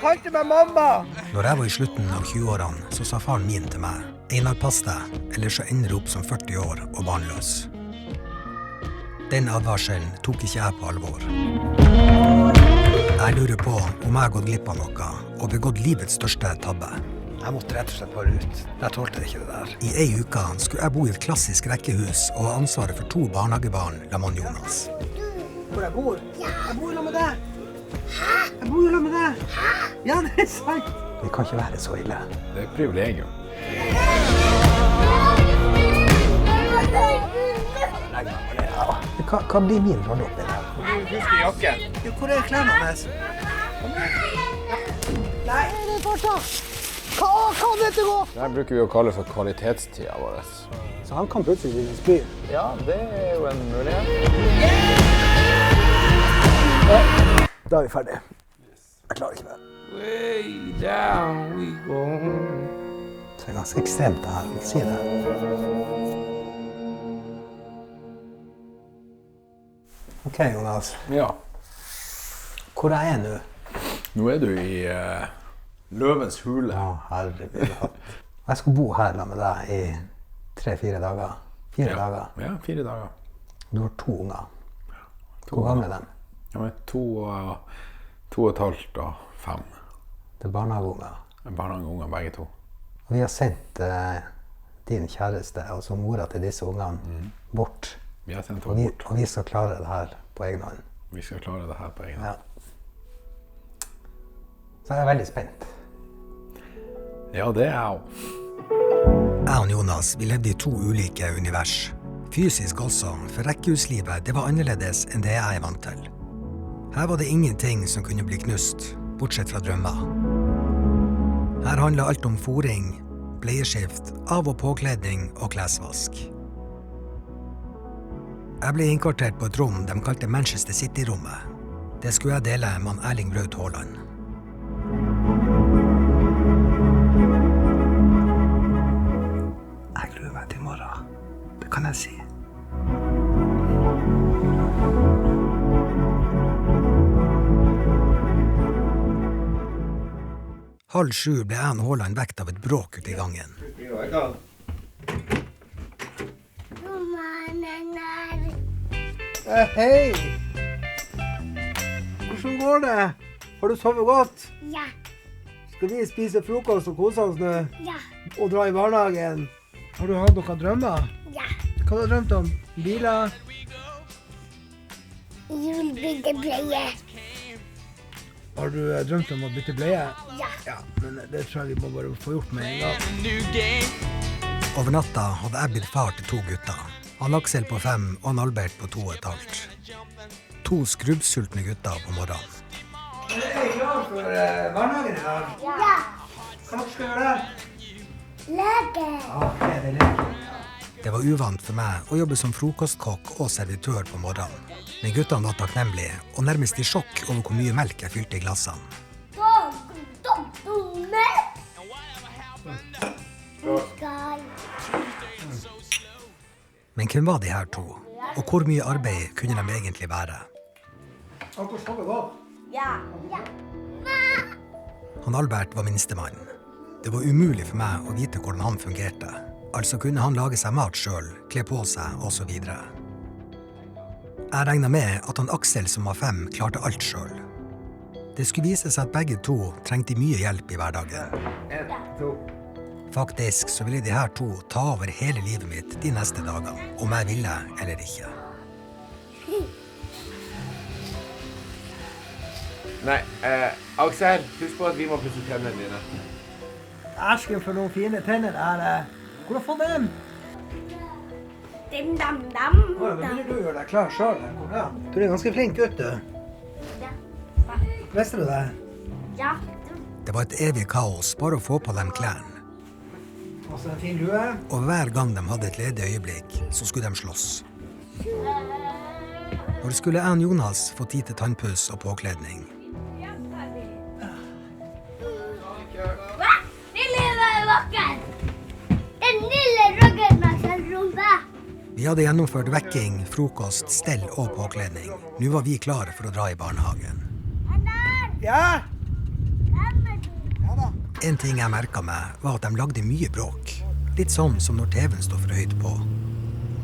kalte meg mamma. Når jeg var i slutten av 20-årene, så sa faren min til meg, Einar, pass deg, eller så ender du opp som 40 år og barnløs. Den advarselen tok ikke jeg på alvor. Jeg lurer på om jeg har gått glipp av noe, og begått livets største tabbe. Jeg måtte rett og slett bare ut. Jeg tålte ikke det der. I ei uke skulle jeg bo i et klassisk rekkehus og ha ansvaret for 2 barnehagebarn, sammen med Jonas. Hvor jeg bor? Ja. Jeg bor sammen med deg. Hæ? Jeg bor sammen med deg. Hæ? Ja, det er sant. Det kan ikke være så ille. Det er et privilegium. Hva blir min rolle oppi det? Husk jakken. Hvor er klærne hans? Nei. Hva kan dette gå? Det her bruker vi å kalle for kvalitetstida vår. Så han kan plutselig bli en spyr. Ja, det er jo en mulighet. Da er vi ferdige. Jeg klarer ikke mer. Way down we go. Det er ganske ekstremt det her, vil si det. Ok, Jonas. Ja. Hvor er jeg nå? Nå er du i løvens hule. Ja, herregud. Jeg skal bo her med deg i 3-4 dager. 4 dager. Ja, 4 dager. Du har 2 unger. Hvor gamle er de? Ja, men 2,5 og 5. Det er barnehageunger. Barnehageunger, begge 2. Og vi har sendt din kjæreste, altså mora til disse ungene, bort. Vi har sendt Og henne bort. og vi skal klare det her på egen hånd. Vi skal klare det her på egen hånd. Ja. Så jeg er veldig spent. Ja, det er jeg også. Jeg og Jonas, vi levde i 2 ulike univers. Fysisk også, for rekkehuslivet, det var annerledes enn det jeg er vant til. Her var det ingenting som kunne bli knust, bortsett fra drømmer. Her handlet alt om fôring, bleieskift, av- og påkledning og klesvask. Jeg ble innkvartert på et rom de kalte Manchester City-rommet. Det skulle jeg dele med Erling Braut Haaland. Jeg gruer meg til i morgen. Det kan jeg si. Halv 7 ble jeg og Haaland vekt av et bråk ute i gangen. Hei! Hvordan går det? Har du sovet godt? Ja, Skal vi spise frokost og kose oss nå? ja, Og dra i barnehagen? Har du hatt noen drømmer? ja. Hva har du drømt om? Biler? Julebyggepleie. Har du drømt om å bytte bleie? Ja. Ja, men det tror jeg vi må bare få gjort med en gang. New game. Over natta hadde jeg blitt far til 2 gutter. Han Aksel på 5 og han Albert på 2,5. 2 skrubbsultne gutter på morgenen. Er dere klar for barnehagen i dag? Ja. Hva skal dere gjøre? Lege. Det er lek. Det var uvant for meg å jobbe som frokostkokk og servitør på morgenen. Men guttene var takknemlige og nærmest i sjokk over hvor mye melk jeg fylte i glassene. Melk. Men hvem var de her 2? Og hvor mye arbeid kunne de egentlig være? Har dere sovet godt? Ja. Ja. Han Albert var minstemann. Det var umulig for meg å vite hvordan han fungerte. Altså kunne han lage seg mat selv, kle på seg og så videre. Jeg regnet med at han Aksel som var 5 klarte alt selv. Det skulle vise seg at begge 2 trengte mye hjelp i hverdagen. 1, 2. Faktisk så ville de her 2 ta over hele livet mitt de neste dagene, om jeg ville eller ikke. Nei, Aksel, husk på at vi må pusse tennene dine. Æsken for noen fine tenner der. Hvor har du fått dem? Dem, dam, dam. Men vil du gjøre deg klar selv? Du er en ganske flink gutt, du. Ja. Visste du det? Ja. Det var et evig kaos bare å få på dem klærne. Og så en fin lue. Og hver gang de hadde et ledig øyeblikk, så skulle de slåss. Når skulle jeg og Jonas få tid til tannpuss og påkledning? Hva? Den lille rocken. Den lille rocken har selv rumpe. Vi hadde gjennomført vekking, frokost, stell og påkledning. Nå var vi klare for å dra i barnehagen. Annar. Ja? Kom En ting jeg merket meg var at de lagde mye bråk. Litt sånn som når TV-en står for høyt på.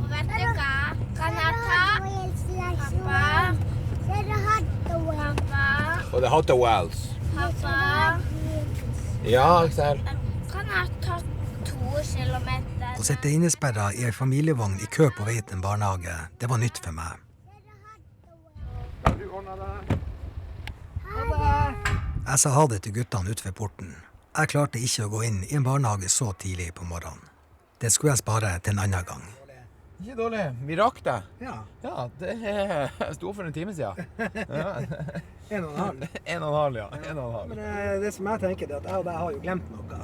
Og vet du hva? Kan jeg ta? Pappa? Pappa? Og det er Hot Wheels. Pappa? Ja, Aksel. Kan jeg ta 2 kilometer? Å sitte innesperra i en familievogn i kø på vei til en barnehage, det var nytt for meg. Du ordner det. Jeg sa ha det til guttene ut ved porten. Jeg klarte ikke å gå inn i en barnehage så tidlig på morgenen. Det skulle jeg spare til en annen gang. Ikke dårlig. Vi rakk det. Ja. Ja, det sto for en time siden. Ja. 1,5. 1,5, ja. 1,5. Men det som jeg tenker, er at jeg og deg har jo glemt noe.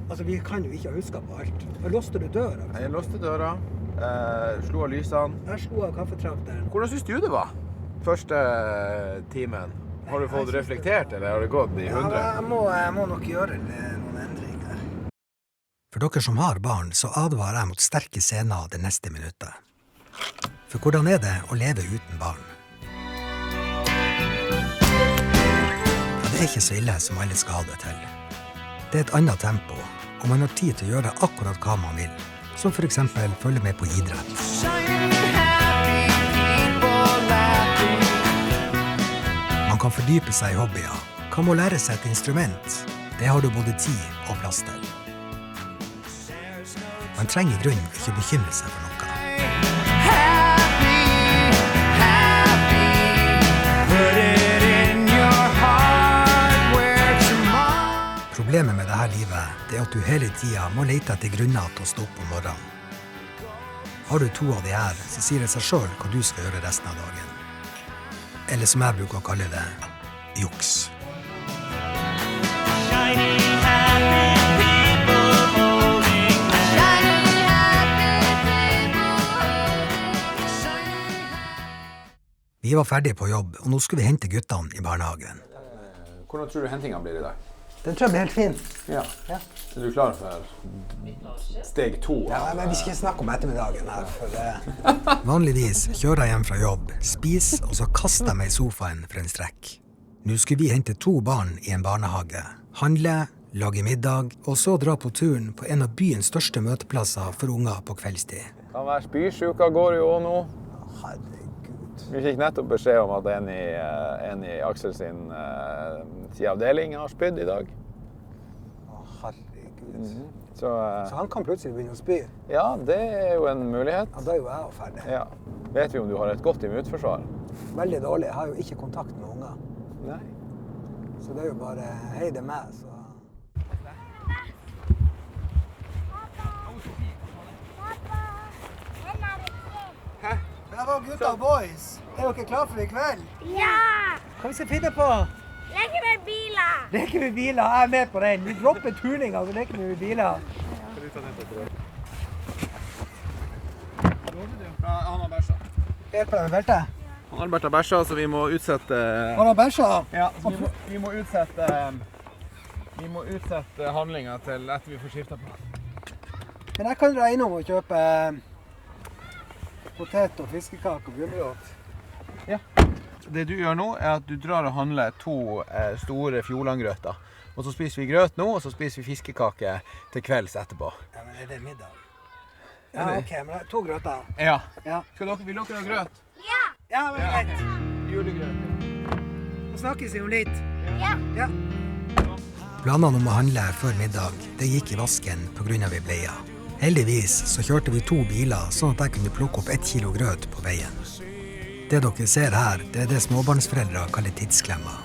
Altså, vi kan jo ikke ha husket på alt. Låste du døra? Jeg låste døra, slo av lysene. Jeg slo av kaffetrakteren. Hvordan synes du det var? Første timen. Har du fått reflektert, eller har det gått i 100? Ja, jeg må nok gjøre noen endringer. For dere som har barn, så advarer jeg mot sterke scener det neste minuttet. For hvordan er det å leve uten barn? Ja, det er ikke så ille som alle skal ha det til. Det er et annet tempo, og man har tid til å gjøre akkurat hva man vil. Som for eksempel følge med på idrett. Man kan fordype seg i hobbyer. Hva med å lære seg et instrument? Det har du både tid og plass til. Man trenger i grunnen ikke bekymre seg for noe. Problemet med dette livet det er at du hele tiden må lete etter grunner til å stå opp om morgenen. Har du 2 av de her, så sier det seg selv hva du skal gjøre resten av dagen. Eller som jeg bruker å kalle det, juks. Vi var ferdige på jobb, og nå skulle vi hente guttene i barnehagen. Hvordan tror du hentingen blir i dag? Den tror jeg blir helt fin. Ja. Ja. Er du klar for steg 2? Ja, men vi skal ikke snakke om ettermiddagen her, for Vanligvis kjører jeg hjem fra jobb, spiser, og så kaster jeg meg i sofaen for en strekk. Nå skulle vi hente 2 barn i en barnehage, handle, lage middag, og så dra på turen på en av byens største møteplasser for unger på kveldstid. Kan være spysjuka går jo nå. herregud. Vi fikk nettopp beskjed om at en i Aksel sin avdeling har spydd i dag. Å, herregud. Så han kan plutselig begynne å spy? ja, det er jo en mulighet. Ja, da er jo jeg ferdig. Ja. Vet vi om du har et godt immunforsvar? Veldig dårlig. Jeg har jo ikke kontakt med unger. Nei. Så det er jo bare hei, det er meg, så... Hæ? Det var gutta og boys. Er dere klare for i kveld? Ja! Hva vi skal finne på? Leke med biler. Leke med biler. Jeg er med på den. Vi dropper turninga og leker med biler. Han har bæsja. Hjelper deg med beltet? Han har bare bæsja, så vi må utsette... Han har bæsja? Ja, så vi må utsette... Vi må utsette handlinga til etter vi får skiftet på. Men jeg kan dra innom og kjøpe potet og fiskekake og gulrot. Ja. Det du gjør nå er at du drar og handler 2 store fjordlandgrøter. Og så spiser vi grøt nå, og så spiser vi fiskekake til kvelds etterpå. Ja, men er det middag? Ja, ok, men 2 grøter. Ja. Ja. Vil dere ha grøt? Ja! Ja, men greit. Julegrøt. Så snakkes vi om litt. Ja! Ja. Planene om å handle før middag, det gikk i vasken på grunn av ei bleia. Heldigvis så kjørte vi 2 biler, sånn at jeg kunne plukke opp 1 kilo grøt på veien. Det dere ser her, det er det småbarnsforeldre kaller tidsklemma.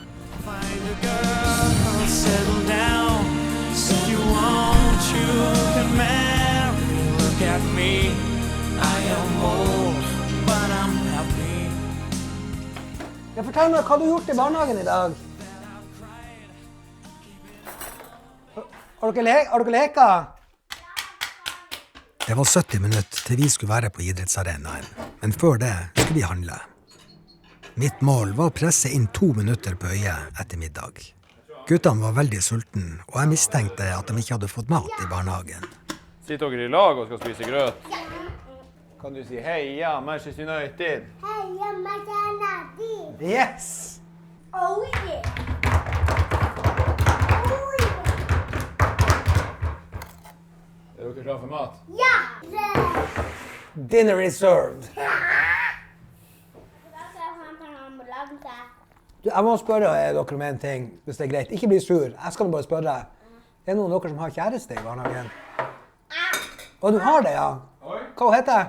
Ja, fortell meg, hva har du gjort i barnehagen i dag? Har dere leka? Det var 70 minutter til vi skulle være på idrettsarenaen, men før det skulle vi handle. Mitt mål var å presse inn 2 minutter på øyet etter middag. Guttene var veldig sulten, og jeg mistenkte at de ikke hadde fått mat i barnehagen. Sitter dere i lag og skal spise grøt? Kan du si heia Manchester United? Heia Manchester United. Yes! Oh yeah! klar for mat? Ja! Dinner is served. Du, jeg må spørre dere om en ting, hvis det er greit. Ikke bli sur. Jeg skal bare spørre. Er det noen av dere som har kjæreste i barnehagen? Å, du har det, ja? Hva heter det?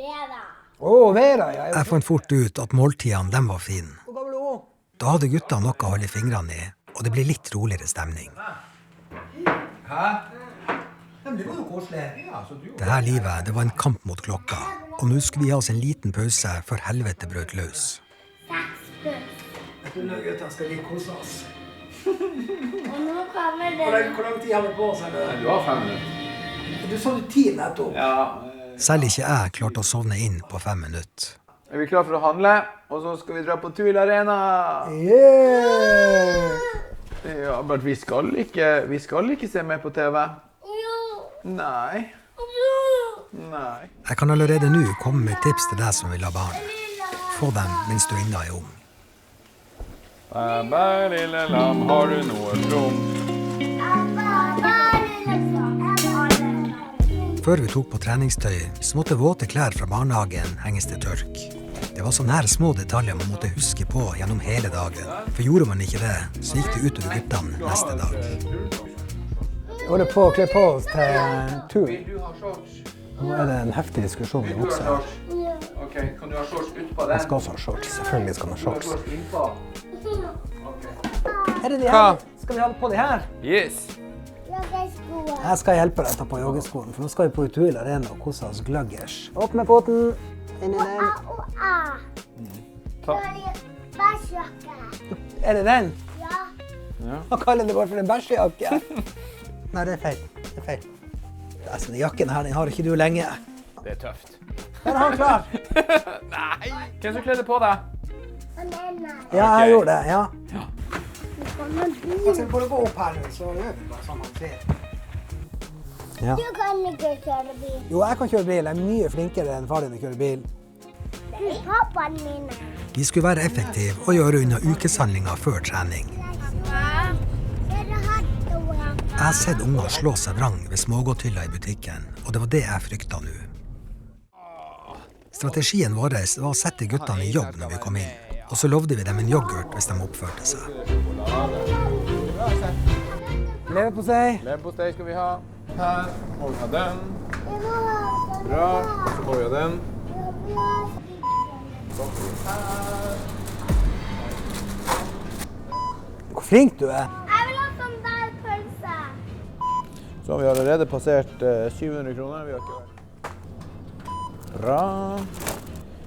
Vera. Å, Vera, ja. Jeg fant fort ut at måltidene dem var fine. Hvor gammel er hun? Da hadde gutta noe å holde fingrene i, og det ble litt roligere stemning. Hæ? Men det var jo koselig. Dette livet, det var en kamp mot klokka, og nå skulle vi ha oss en liten pause før helvete brøt løs. 6 pluss. Jeg tror nå guttene skal vi kose oss. Og nå kommer det. Hvor lang tid har vi på oss? Eller? Du har 5 minutter. Du sa du 10 nettopp. Ja. Selv ikke jeg klarte å sovne inn på 5 minutter. Er vi klar for å handle? Og så skal vi dra på Tuil Arena. Yeah! Ja, men vi skal ikke se mer på TV. Jo. Nei. Jo. Nei. Jeg kan allerede nå komme med tips til deg som vil ha barn. Få dem mens du ennå er ung. Bæ, lille lam, har du noe trom? Før vi tok på treningstøy, så måtte våte klær fra barnehagen henges til tørk. Det var sånne her små detaljer man måtte huske på gjennom hele dagen. For gjorde man ikke det, så gikk det utover guttene neste dag. Vi holder på å kle på oss til tur. Du har shorts. Nå er det en heftig diskusjon i buksa. Ok, kan du ha shorts utpå Jeg den? skal også ha shorts. Selvfølgelig skal man ha shorts. Shorts innpå. Er det de her? Skal vi ha på de her? Yes. Jeg skal hjelpe deg å ta på joggeskoen, for nå skal vi på Tuil Arena og kose oss gløggers. Opp med foten. Inn i den. Ta. Er det den? Ja. Hva kaller det bare for en bæsjejakke? Nei, det er feil. Det er feil. Altså, den jakken her, den har ikke du lenge. Det er tøft. Den er han klar. Nei! Hvem som kledde på deg? Ja, jeg gjorde det, ja. Ja. Altså, får du gå opp her nå, så gjør vi bare sånn han ser. Ja. Du kan ikke kjøre bil. Jo, jeg kan kjøre bil. Jeg er mye flinkere enn far din å kjøre bil. Det er pappaen min. Vi skulle være effektive og gjøre unna ukeshandlinger før trening. Jeg har sett unger slå seg vrang ved smågodthyller i butikken, og det var det jeg frykta nå. Strategien vår var å sette guttene i jobb når vi kom inn, og så lovde vi dem en yoghurt hvis de oppførte seg. Leverpostei. Leverpostei skal vi ha. Her må vi ha den. Bra. Så må vi ha den. Hvor flink du er. Jeg vil ha sånn der pølse. Så har vi allerede passert 700 kroner. Vi har ikke vært. Bra.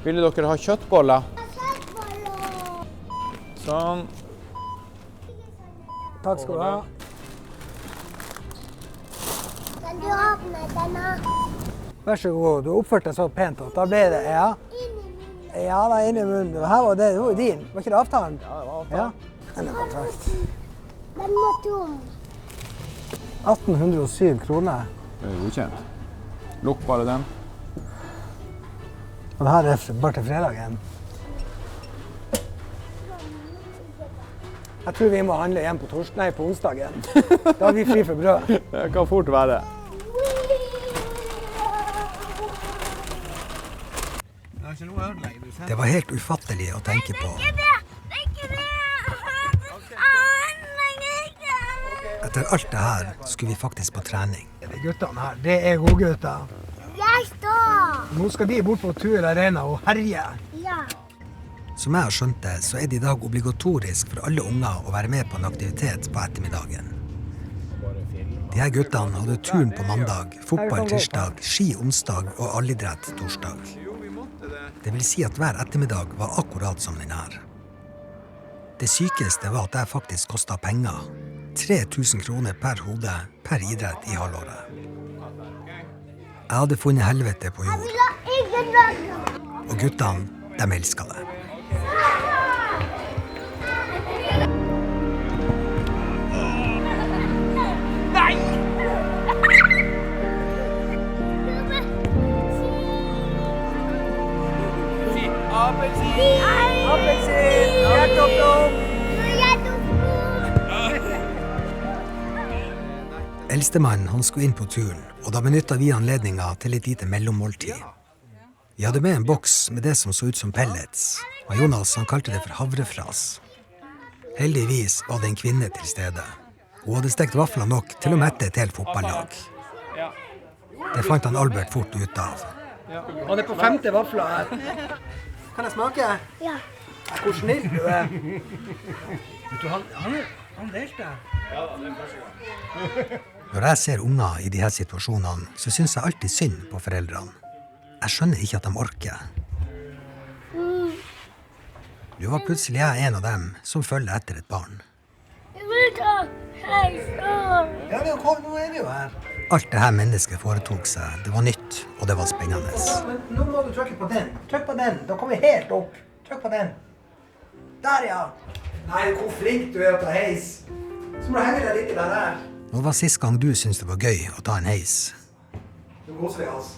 Ville dere ha kjøttboller? Sånn. Takk skal du ha. Kan du åpne denne? Vær så god. Du oppførte deg så pent at da ble det, ja. Ja, da inn i munnen. Her var det var jo din. Var ikke det avtalen? Ja, det var avtalen. Ja. Den er kontrakt. Den må tom. 1807 kroner. Det er godkjent. Lukk bare den. Og det her er bare til fredagen. Jeg tror vi må handle igjen på på onsdagen. Da har vi fri for brød. Det kan fort være. Det var helt ufattelig å tenke på. Etter alt det her skulle vi faktisk på trening. De guttene her, det er godgutter. Jeg står. Nå skal de bort på Tuil Arena og herje. Ja. Som jeg har skjønt det, så er det i dag obligatorisk for alle unger å være med på en aktivitet på ettermiddagen. De her guttene hadde turn på mandag, fotball tirsdag, ski onsdag og allidrett torsdag. Det vil si at hver ettermiddag var akkurat som den her. Det sykeste var at det faktisk kostet penger. 3000 kroner per hode, per idrett i halvåret. Jeg hadde funnet helvete på jord, La ikke noe. og guttene, de elsket det. Eldstemann han skulle inn på turen, og da benyttet vi anledningen til et lite mellommåltid. Vi hadde med en boks med det som så ut som pellets, og Jonas han kalte det for havrefras. Heldigvis var det en kvinne til stede. Hun hadde stekt vafler nok til å mette et helt fotballag. Det fant han Albert fort ut av. Han på 5. vafler her. Kan jeg smake? Ja. Hvor snill du Vet du, han delte. Når jeg ser unger i disse situasjonene, så synes jeg alltid synd på foreldrene. Jeg skjønner ikke at de orker. Nå var plutselig jeg en av dem som følger etter et barn. Jeg vil ta heisen. Ja, nå er vi jo her. Alt det her mennesket foretok seg, det var nytt, og det var spennende. Men nå må du trykke på den. Trykk på den. Da kommer vi helt opp. Trykk på den. Der, ja. Nei, hvor flink du er å ta heis. Så må du henge deg litt i den her. Nå var sist gang du syntes det var gøy å ta en heis. Nå koser vi oss.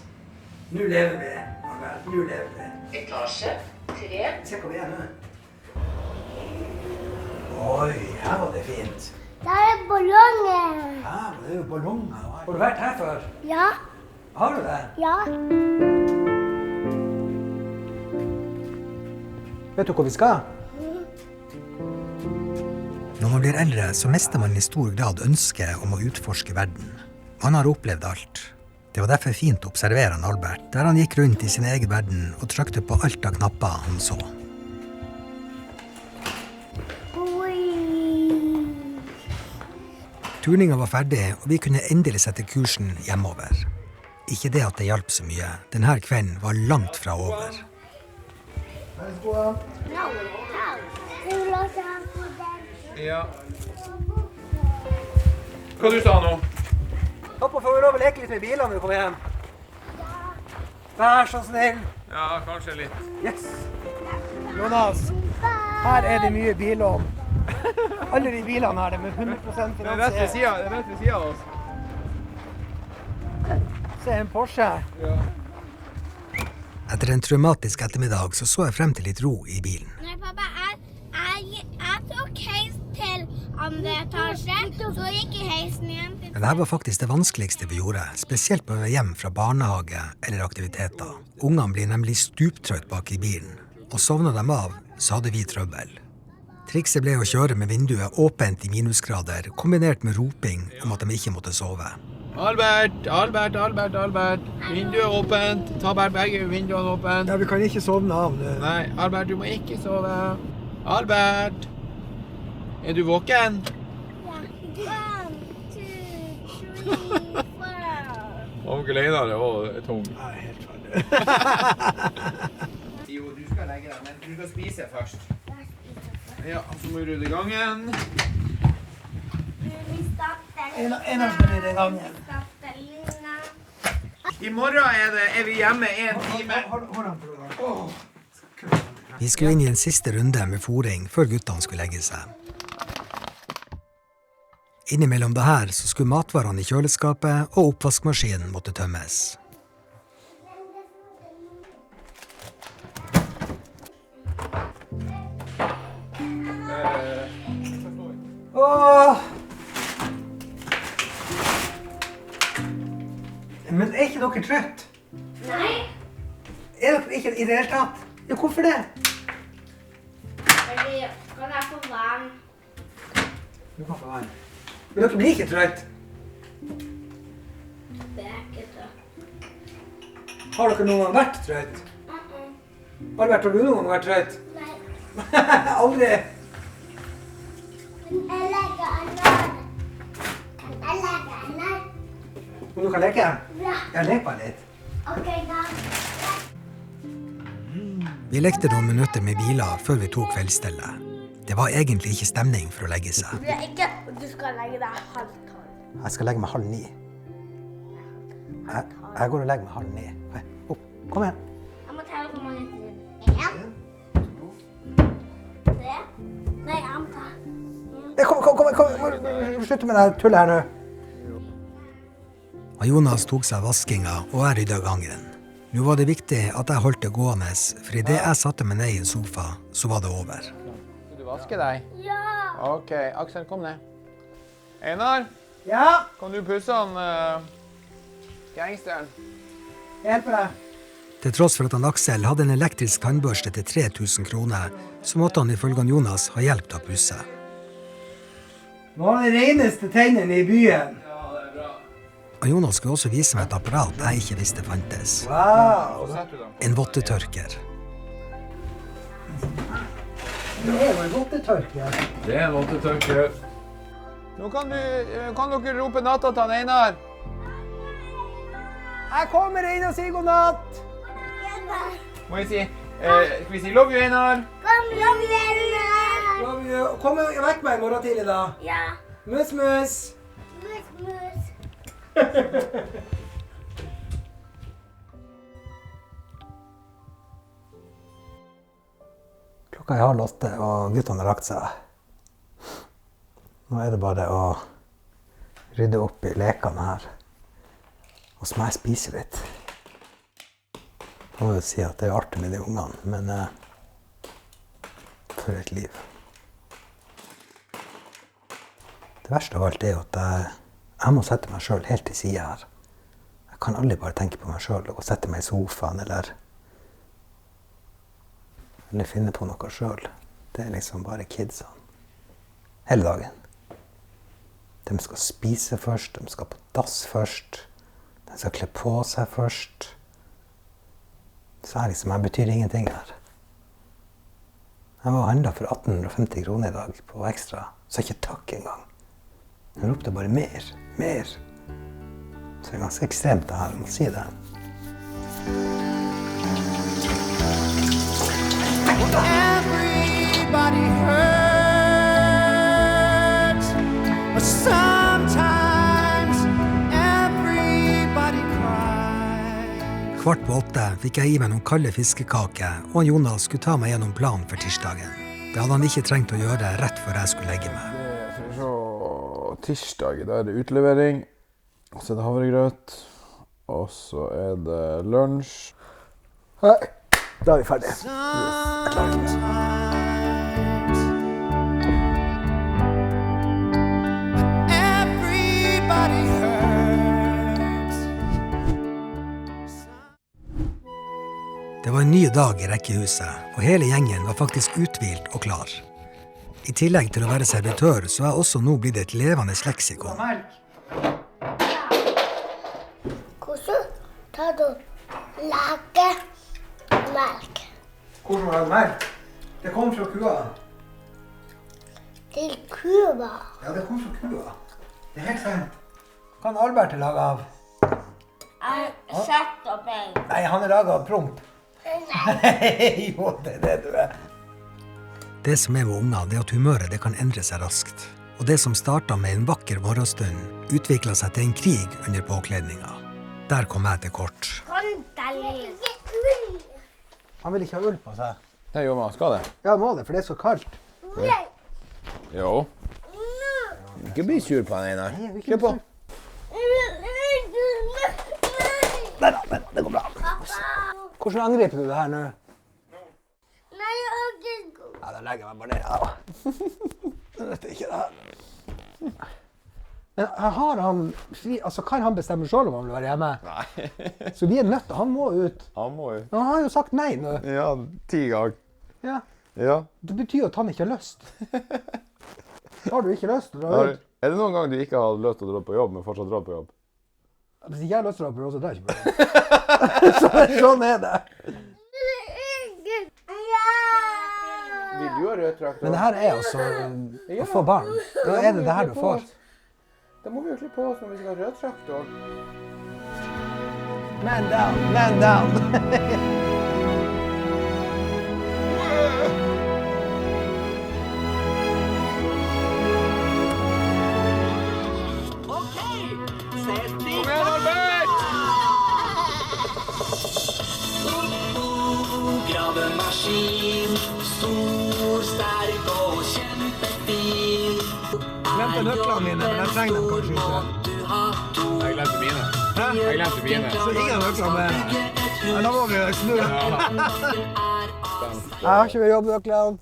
Nå lever vi. Nå lever vi. Etasje 3. Se hva vi er nå. Oi, her var det fint. Der ballonger. Her var det jo ballonger. Har du vært her før? Ja. Har du det? Ja. Vet du hvor vi skal? Når man blir eldre, så mister man i stor grad ønsket om å utforske verden. Han har opplevd alt. Det var derfor fint å observere han Albert, der han gikk rundt i sin egen verden og trykte på alt av knapper han så. Turninga var ferdig, og vi kunne endelig sette kursen hjemover. Ikke det at det hjalp så mye. Denne kvelden var langt fra over. Ja. Hva du sa nå? Pappa, får vi lov å leke litt med bilene når vi kommer hjem? Vær så snill. Ja, kanskje litt. Yes. Jonas, her er det mye bilån. Alle de bilene her, det med 100% finansiering. Det er rett ved siden av oss. Se, en Porsche. Ja. Etter en traumatisk ettermiddag så jeg frem til litt ro i bilen. Nei, pappa, jeg tok heis til andre etasje, så gikk jeg heisen igjen til... Men dette var faktisk det vanskeligste vi gjorde, spesielt på vei hjem fra barnehage eller aktiviteter. Ungene blir nemlig stuptrøtt bak i bilen, og sovnet dem av, så hadde vi trøbbel. Trikset ble å kjøre med vinduet åpent i minusgrader, kombinert med roping om at de ikke måtte sove. Albert! Vinduet er åpent. Ta bare begge vinduene åpent. Ja, vi kan ikke sovne av det. Nei, Albert, du må ikke sove. Albert! Er du våken? Ja. 1, 2, 3, 4. Onkel Einar er også tung. Nei, helt ferdig. Jo, du skal legge deg, men du skal spise først. Ja, så må vi rydde gangen. En av dem i gangen. I morgen er vi hjemme 1 time. Vi skulle inn i en siste runde med fôring før guttene skulle legge seg. Innimellom det her så skulle matvarene i kjøleskapet og oppvaskmaskinen måtte tømmes. Men er ikke dere trøtt? Nei. Er dere ikke i det hele tatt? Ja, hvorfor det? Fordi kan jeg få vann? Du kan få vann. Men dere blir ikke trøtt? Det er ikke det. Har dere noen gang vært trøtt? Albert, har du noen gang vært trøtt? Nei. Aldri. Jeg legger en vann. Og du kan leke? Ja. Jeg leker bare litt. Ok, da. Vi lekte noen minutter med biler før vi tok kveldsstellet. Det var egentlig ikke stemning for å legge seg. Du skal legge deg 8:30. Jeg skal legge meg 8:30. Jeg går og legger meg 8:30. Opp, kom igjen. Jeg må telle hvor mange timer. 1, 3. Nei, jeg må ta. Kom. Slutt med det tullet her nå. Jonas tok seg vaskinga, og jeg rydda gangen. Nå var det viktig at jeg holdt det gående, for i det jeg satte meg ned i en sofa, så var det over. Skal du vaske deg? Ja. Ok, Aksel, kom ned. Einar, Ja, Kan du pusse han gangsteren? jeg hjelper deg. Til tross for at han Aksel hadde en elektrisk tannbørste til 3000 kroner, så måtte han ifølge han Jonas ha hjelp til å pusse. Nå har de reneste tennene i byen. Og Jonas skulle også vise meg et apparat jeg ikke visste fantes. Wow. En vottetørker. Det er jo en vottetørker. Det er en vottetørker. Nå kan dere rope natta til han Einar. Jeg kommer inn og sier god natt. Må jeg si, skal vi si love you, Einar? Kom, love you, Einar. Love you. Kom og vekk meg i morgen tidlig da. Ja. Mus, mus. Mus, mus. Klokka er 7:30 og guttene har lagt seg. Nå er det bare å rydde opp i lekene her. Og så må jeg spise litt. Jeg må jo si at det er artig med de ungene, men for et liv. Det verste av alt er jo at jeg må sette meg selv helt til side her. Jeg kan aldri bare tenke på meg selv og sette meg i sofaen eller finne på noe selv. Det er liksom bare kidsene. Hele dagen. De skal spise først, de skal på dass først, de skal kle på seg først. Så jeg betyr ingenting her. Jeg var og handlet for 1850 kroner i dag på ekstra, så ikke takk engang. Hun ropte bare mer, mer. Så det er ganske ekstremt det her, jeg må si det. Everybody hurts, but sometimes everybody cries. 7:15 fikk jeg i meg noen kalde fiskekaker, og han Jonas skulle ta meg gjennom planen for tirsdagen. Det hadde han ikke trengt å gjøre rett før jeg skulle legge meg. Tirsdag, da er det utlevering, og så er det havregrøt, og så er det lunsj. Hei, da er vi ferdige. Sometimes everybody hurts. Det var en ny dag i rekkehuset, og hele gjengen var faktisk uthvilt og klar. I tillegg til å være servitør, så er også nå blitt et levende leksikon. Hvordan tar du lager melk Hvordan var det melk? Det kom fra kua. til kua? Ja, det kom fra kua. Det er helt sant. Hva kan Albert er laget av? Kjøtt og bein. Nei, han er laget av promp. Nei, jo, det er det du er. Det som er med unger, det er at humøret det kan endre seg raskt. Og det som startet med en vakker morgenstund, utviklet seg til en krig under påkledninga. Der kom jeg til kort. Han vil ikke ha ull på seg. Det gjør man, skal det? Ja, må det, for det er så kaldt. Jo. Ikke bli sur på han, Einar. Kjør på. Nei da, men det går bra. Hvordan angriper du det her nå? Nei, jeg er ikke god. Ja, da legger jeg meg bare ned. Ja. Jeg vet ikke det her. Men har han altså, kan han bestemme selv om han vil være hjemme? Nei. Så vi er nødt til, han må ut. Han må jo. Men han har jo sagt nei nå. Ja, 10 ganger. Ja. Ja. Det betyr at han ikke har lyst. Har du ikke lyst til å dra ut? Er det noen gang du ikke har lyst til å dra på jobb, men fortsatt dra på jobb? Hvis ikke jeg har lyst til å dra på jobb, så drar jeg ikke på jobb. Sånn er det. Vil du ha rød traktor? Men det her er altså å få barn. Da er det her du får. Da må vi jo kle på oss når vi skal ha rød traktor. Man down, man down. Kom igjen, Albert! Gravemaskin, stor, sterk og kjempefin. Glemte nøklene mine, men jeg trenger dem kanskje ikke. Jeg glemte mine. Hæ? Jeg glemte mine. Så ingen nøkler med. Ja, da må vi snu. Jeg har ikke med jobbnøklene.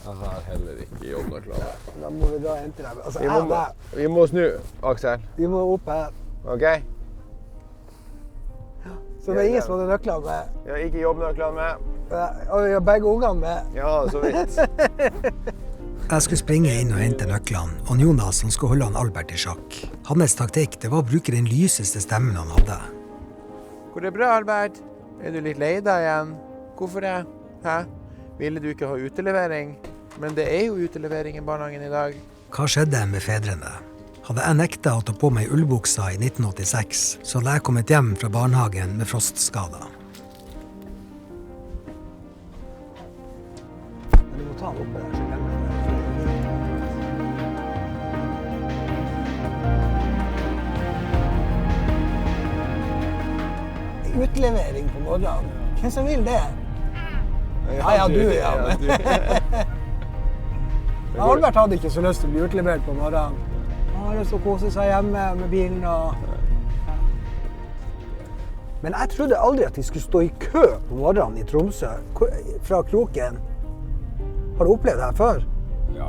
Jeg har heller ikke jobbnøklene. Da må vi dra inn til deg. Altså, jeg og deg, Vi må snu, Aksel. vi må opp her. Ok? Så det er ingen som hadde nøklene med. Jeg har ikke jobbnøklene med. Og vi har begge ungene med. Ja, så vidt. Jeg skulle springe inn og hente nøklene, og Jonas som skulle holde han Albert i sjakk. Hans taktikk det var å bruke den lyseste stemmen han hadde. Går det bra, Albert? Er du litt lei deg igjen? Hvorfor det? Hæ? Ville du ikke ha utelevering? Men det er jo utelevering i barnehagen i dag. Hva skjedde med fedrene? Hadde jeg nekta å ta på meg ullbuksa i 1986, så hadde jeg kommet hjem fra barnehagen med frostskader. Men du må ta den oppe der, så glemmer jeg det. Utlevering på morgenen. Hvem som vil det? Ja, du, ja. Albert hadde ikke så lyst til å bli utlevert på morgenen. Han hadde lyst til å kose seg hjemme med bilen og... Men jeg trodde aldri at de skulle stå i kø på morgenen i Tromsø, fra Kroken. Har du opplevd det her før? Ja.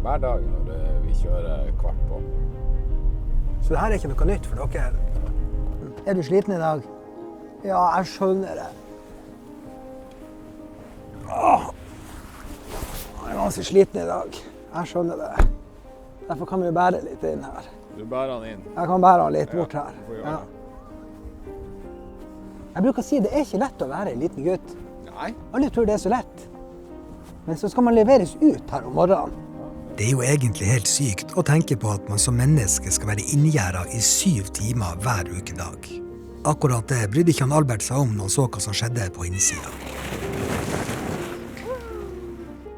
Hver dag når vi kjører kvart på. Så det her er ikke noe nytt for dere. Er du sliten i dag? Ja, jeg skjønner det. Åh. Jeg er ganske sliten i dag. Jeg skjønner det. Derfor kan vi bære litt inn her. Du bærer han inn. Jeg kan bære han litt bort her. får gjøre Ja. det. Jeg bruker å si det er ikke lett å være en liten gutt. Nei. Alle tror det er så lett. Men så skal man leveres ut her om morgenen. Det er jo egentlig helt sykt å tenke på at man som menneske skal være inngjerdet i 7 timer hver ukedag. Akkurat det brydde ikke han Albert seg om når han så hva som skjedde på innsida.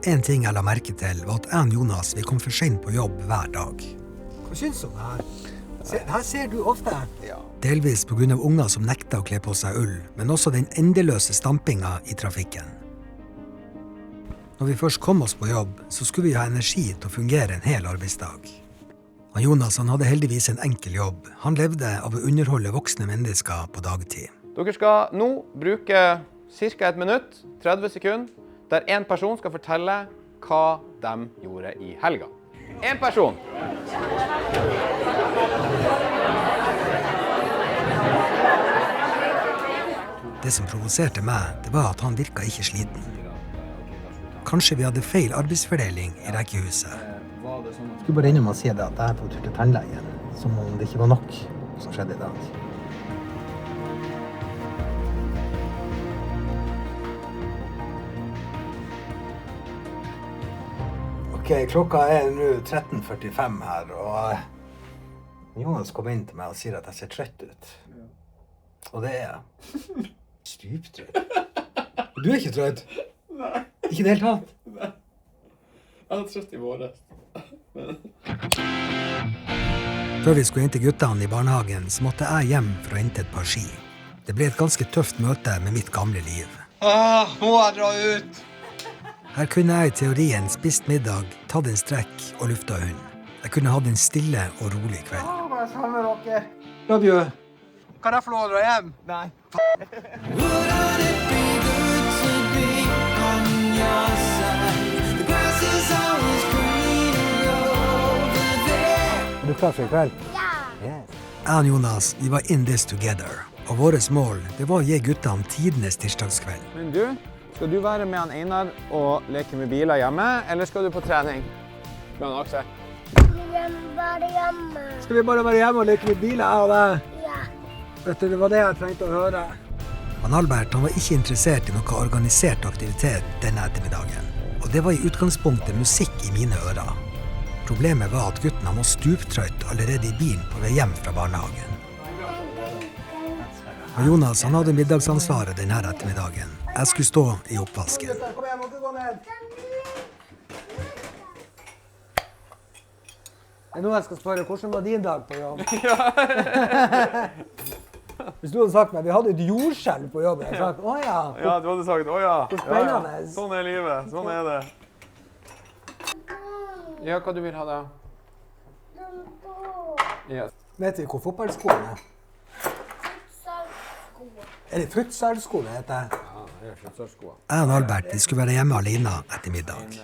En ting jeg la merke til var at jeg og Jonas vi kom for sent på jobb hver dag. Hva synes du om det her? Her ser du ofte. Delvis på grunn av unger som nekta å kle på seg ull, men også den endeløse stampinga i trafikken. Når vi først kom oss på jobb, så skulle vi ha energi til å fungere en hel arbeidsdag. Og Jonas han hadde heldigvis en enkel jobb. Han levde av å underholde voksne mennesker på dagtid. Dere skal nå bruke ca. 1 minutt, 30 sekunder, der en person skal fortelle hva de gjorde i helga. En person. Det som provoserte meg, det var at han virka ikke sliten. Kanskje vi hadde feil arbeidsfordeling i rekkehuset. Jeg skulle bare innom og si det at jeg er på tur til tannlegen, som om det ikke var nok som skjedde i dag. Ok, klokka er nå 13:45 her, og Jonas kom inn til meg og sier at jeg ser trøtt ut. Og det er jeg. Stuptrøtt. Du er ikke trøtt? Nei. Ikke det helt tatt? Jeg var trøtt i morges. Før vi skulle hente guttene i barnehagen, så måtte jeg hjem for å hente et par ski. Det ble et ganske tøft møte med mitt gamle liv. Må jeg dra ut? Her kunne jeg i teorien spist middag, tatt en strekk og lufta hund. Jeg kunne hatt en stille og rolig kveld. Jeg savner dere. Love you. Kan jeg få lov å dra hjem? Nei. Er du klar for i kveld? Ja. Yes. Jeg og Jonas, vi var in this together. Og vårt mål, det var å gi guttene tidenes tirsdagskveld. Men du, skal du være med han Einar og leke med biler hjemme, eller skal du på trening? Med han Aksel? Vi er bare hjemme. Skal vi bare være hjemme og leke med biler, jeg og deg? Ja. Vet du, det var det jeg trengte å høre. Han Albert han var ikke interessert i noe organisert aktivitet denne ettermiddagen. Og det var i utgangspunktet musikk i mine ører. Problemet var at gutten var stuptrøtt allerede i bilen på vei hjem fra barnehagen. Og Jonas han hadde middagsansvaret denne ettermiddagen. Jeg skulle stå i oppvasken. Kom igjen, må ikke gå ned. Det er nå jeg skal spørre, hvordan var din dag på jobb? Hvis du hadde sagt meg, vi hadde et jordskjelv på jobb, jeg hadde sagt, åja. Ja, du hadde sagt, åja. Hvor spennende. Sånn er livet, sånn er det. Ja, hva du vil ha da? Ja. Vet vi hvor fotballskoen er? Er det futsalsko det heter? Ja, Jeg og Albert vi skulle være hjemme alene etter middag.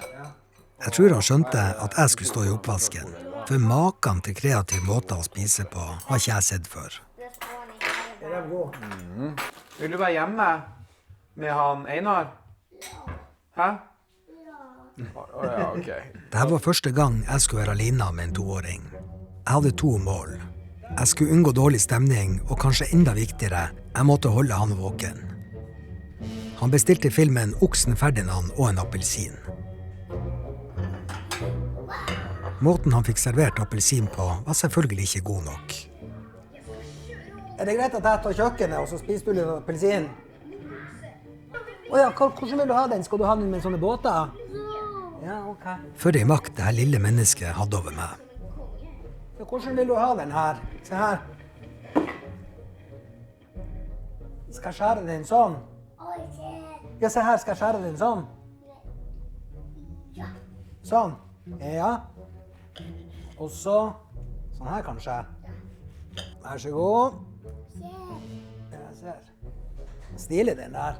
Jeg tror han skjønte at jeg skulle stå i oppvasken, for maken til kreativ måte å spise på har ikke jeg sett før. Vil du være hjemme med han Einar? Hæ? Ja, ok. Dette var første gang jeg skulle være alene med en 2-åring. Jeg hadde 2 mål. Jeg skulle unngå dårlig stemning, og kanskje enda viktigere, jeg måtte holde han våken. Han bestilte filmen Oksen Ferdinand og en appelsin. Måten han fikk servert appelsin på var selvfølgelig ikke god nok. Er det greit at jeg tar kjøkkenet, og så spiser du litt appelsin? Åja, hvordan vil du ha den? Skal du ha den med sånne båter? Ja, ok. For en makt det her lille mennesket hadde over meg. Ja, hvordan vil du ha den her? Se her. Skal jeg skjære den sånn? Ja, se her, skal jeg skjære den sånn? Sånn? Ja. Og så, sånn her kanskje. Vær så god. Jeg ser. Stilig den der.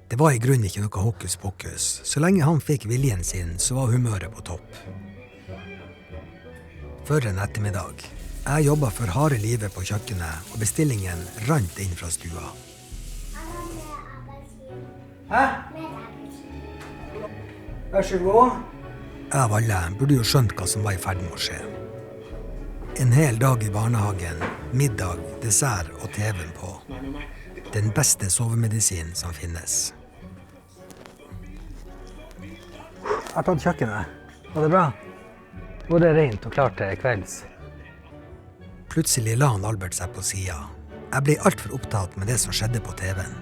Det var i grunnen ikke noe hokus pokus. Så lenge han fikk viljen sin, så var humøret på topp. For en ettermiddag. Jeg jobbet for harde livet på kjøkkenet, og bestillingen rant inn fra stua. Hæ? Vær så god. Jeg av alle burde jo skjønt hva som var i ferd med å skje. En hel dag i barnehagen, middag, dessert og TV-en på. Den beste sovemedisin som finnes. Jeg har tatt kjøkkenet. Var det bra? Var det rent og klart til kvelds? Plutselig la han Albert seg på siden. Jeg ble alt for opptatt med det som skjedde på TV-en.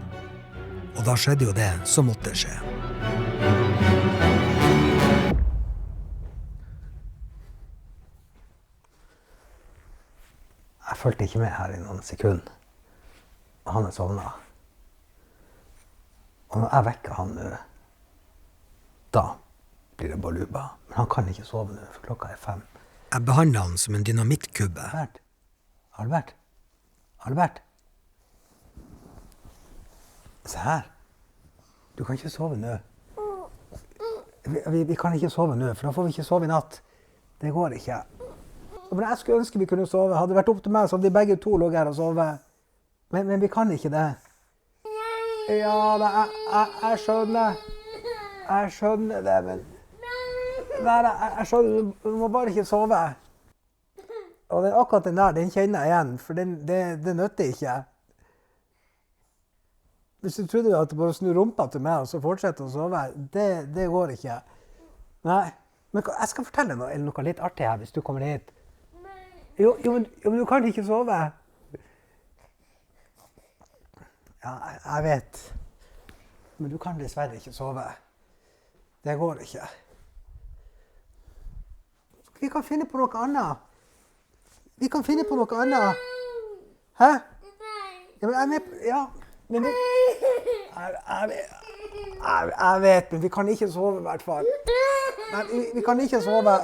Og da skjedde jo det som måtte skje. Jeg følte ikke med her i noen sekunder. Han er sovnet. Og når jeg vekker han nå, da blir det baluba. Men han kan ikke sove nå, for klokka er 5. Jeg behandlet han som en dynamittkubbe. Albert? Albert? Albert? Se her. Du kan ikke sove nå. Vi kan ikke sove nå, for da får vi ikke sove i natt. Det går ikke. Men jeg skulle ønske vi kunne sove. Hadde det vært opp til meg, så hadde de begge to lå her og sove. Men vi kan ikke det. Ja, jeg skjønner. Jeg skjønner det, men... Nei, jeg skjønner, du må bare ikke sove. Og akkurat den der, den kjenner jeg igjen, for det nøtter ikke. Hvis du trodde at du bare snur rumpa til meg og så fortsetter å sove, det går ikke. Nei, men jeg skal fortelle noe litt artig her hvis du kommer hit. Jo, men du kan ikke sove. Ja, jeg vet. Men du kan dessverre ikke sove. Det går ikke. Vi kan finne på noe annet. Vi kan finne på noe annet. Hæ? Ja, men jeg er med på... Ja, men... Jeg vet, men vi kan ikke sove i hvert fall. Nei, vi kan ikke sove.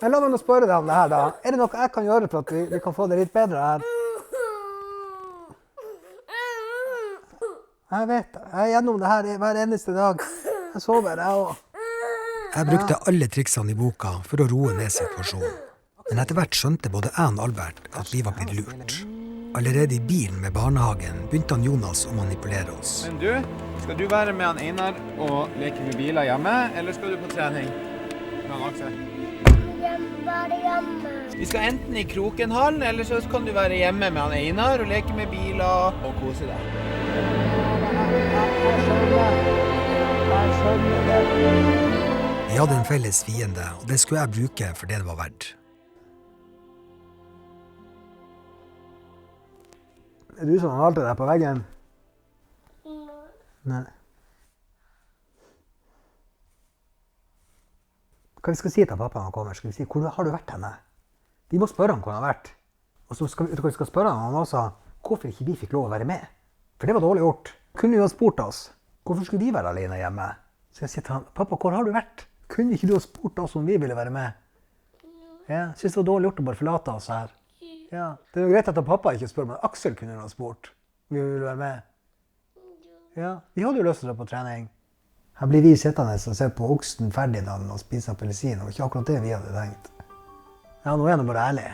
Men la meg nå spørre deg om det her da. Er det noe jeg kan gjøre for at vi kan få det litt bedre her? Jeg vet, jeg er gjennom det her hver eneste dag. Jeg sover, jeg også. Jeg brukte alle triksene i boka for å roe ned situasjonen. Men etter hvert skjønte både jeg og Albert at vi var blitt lurt. Allerede i bilen med barnehagen begynte han Jonas å manipulere oss. Men du, skal du være med han Einar og leke med biler hjemme, eller skal du på trening med han Aksel? Bare hjemme. Vi skal enten i Krokenhallen, eller så kan du være hjemme med han Einar og leke med biler og kose deg. Jeg skjønner det. Vi hadde en felles fiende, og det skulle jeg bruke for det det var verdt. Er du som har valgt det der på veggen? Nei. Hva vi skal si til pappa når han kommer? Skal vi si, hvor har du vært henne? Vi må spørre han hvor han har vært. Og så skal vi spørre han også, hvorfor ikke vi fikk lov å være med. For det var dårlig gjort. Kunne jo ha spurt oss. Hvorfor skulle vi være alene hjemme? Så jeg sier til han, pappa, hvor har du vært? Kunne ikke du ha spurt oss om vi ville være med? Ja, jeg synes det var dårlig gjort å bare forlate oss her. Ja, det er jo greit at pappa ikke spør, men Aksel kunne ha spurt om vi ville være med. Ja, vi hadde jo lyst til å dra på trening. Her blir vi sittende og se på oksen Ferdinand og spise appelsin, og ikke akkurat det vi hadde tenkt. Ja, nå er det bare ærlig.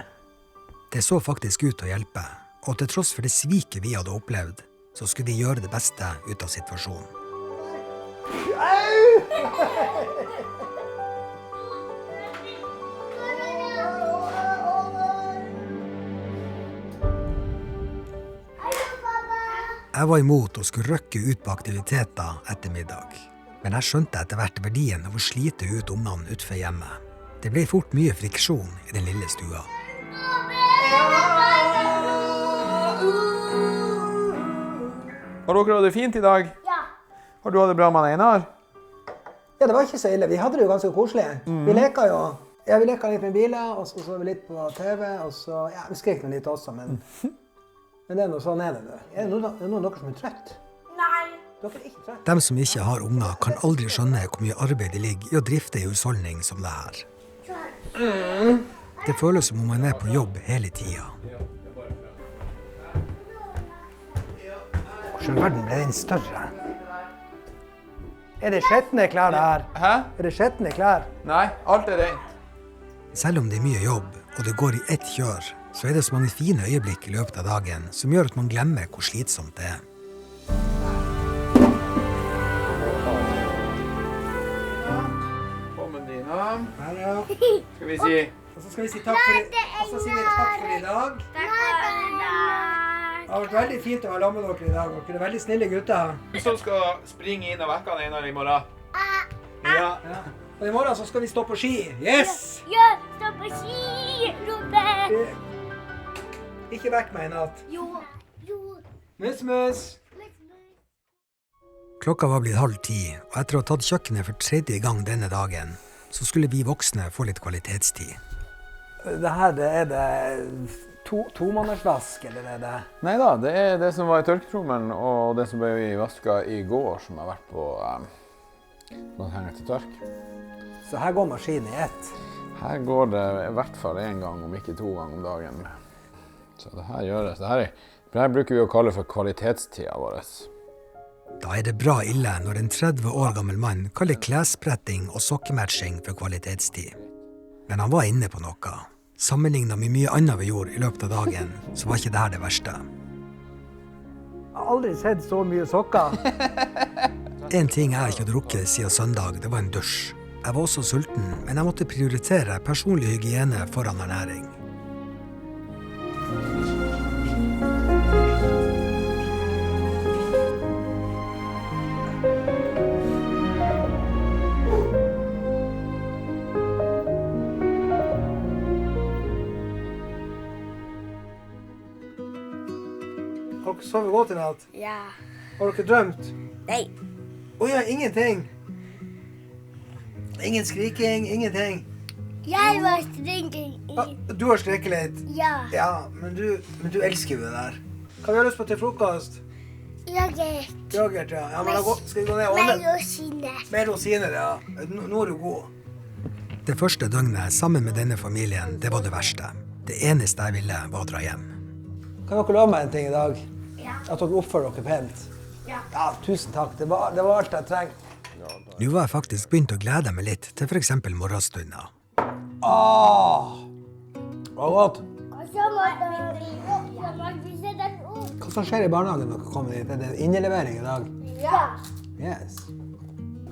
Det så faktisk ut til å hjelpe, og til tross for det sviket vi hadde opplevd, så skulle vi gjøre det beste ut av situasjonen. Jeg var imot å skulle røkke ut på aktiviteter etter middag. Men jeg skjønte etter hvert verdien av å slite ut ungene utenfor hjemmet. Det ble fort mye friksjon i den lille stua. Har dere hatt det fint i dag? Ja. Har du hatt det bra med Einar? Ja, det var ikke så ille. Vi hadde det jo ganske koselig. Vi leka jo. Ja, vi leka litt med biler, og så vi litt på TV, og så, ja, vi skrek litt også, men det er noe sånn er det nå. Er det noen av dere som er trøtt? Nei. Dere er ikke trøtt. De som ikke har unger, kan aldri skjønne hvor mye arbeid det ligger i å drifte en husholdning som det her. Det føles som om man er på jobb hele tida. Hvordan verden ble den større? Er det skjettende klær det her? Hæ? Er det skjettende klær? Nei, alt er rent. Selv om det er mye jobb, og det går i ett kjør, så er det så mange fine øyeblikk i løpet av dagen som gjør at man glemmer hvor slitsomt det er. Velkommen, Dina. Ja. Skal vi si Og så skal vi si takk for i dag. Takk for i dag. Det har vært veldig fint å være sammen med dere i dag. Dere er veldig snille gutter. som skal springe inn og vekke Einar i morgen? Ja. Ja. Og i morgen så skal vi stå på ski. Yes! Ja, stå på ski, Robert. Ikke vekk meg i natt. Jo. Mus, mus. Klokka var blitt 9:30, og etter å ha tatt kjøkkenet for 3. gang denne dagen, så skulle vi voksne få litt kvalitetstid. Det her, det er det tomannersvask, eller er det? Neida, det er det som var i tørketrommelen og det som ble vasket i går, som har vært på henger til tørk. Så her går maskinen i ett. Her går det i hvert fall 1 gang, om ikke 2 ganger om dagen. Så det her gjøres. Det her bruker vi å kalle for kvalitetstida vår. Da er det bra ille når en 30 år gammel mann kaller klesspretting og sokkematching for kvalitetstid. Men han var inne på noe. Sammenlignet med mye annet vi gjorde i løpet av dagen, så var ikke dette det verste. Jeg har aldri sett så mye sokker. En ting jeg ikke hadde drukket siden søndag, det var en dusj. Jeg var også sulten, men jeg måtte prioritere personlig hygiene foran ernæring. Har dere sovet godt i natt? Ja. Har dere drømt? Nei. Ja, ingenting. Ingen skriking, ingenting. Jeg var strengen i... Du har skreket litt. Ja. Ja, men du elsker jo det der. Hva har vi lyst på til frokost? Yoghurt. Yoghurt, ja. Ja, men da skal vi gå ned og ordne? Med rosiner. Med rosiner, ja. Nå er du god. Det første døgnet sammen med denne familien, det var det verste. Det eneste jeg ville var å dra hjem. Kan dere love meg en ting i dag? Ja. At dere oppfører dere pent? Ja. Ja, tusen takk. Det var alt jeg trengte. Nå var jeg faktisk begynt å glede meg litt til for eksempel morgenstunder. Det var godt. Og så må vi se den opp. Hva som skjer i barnehagen når dere kommer dit? Er det innlevering i dag? Ja. Yes.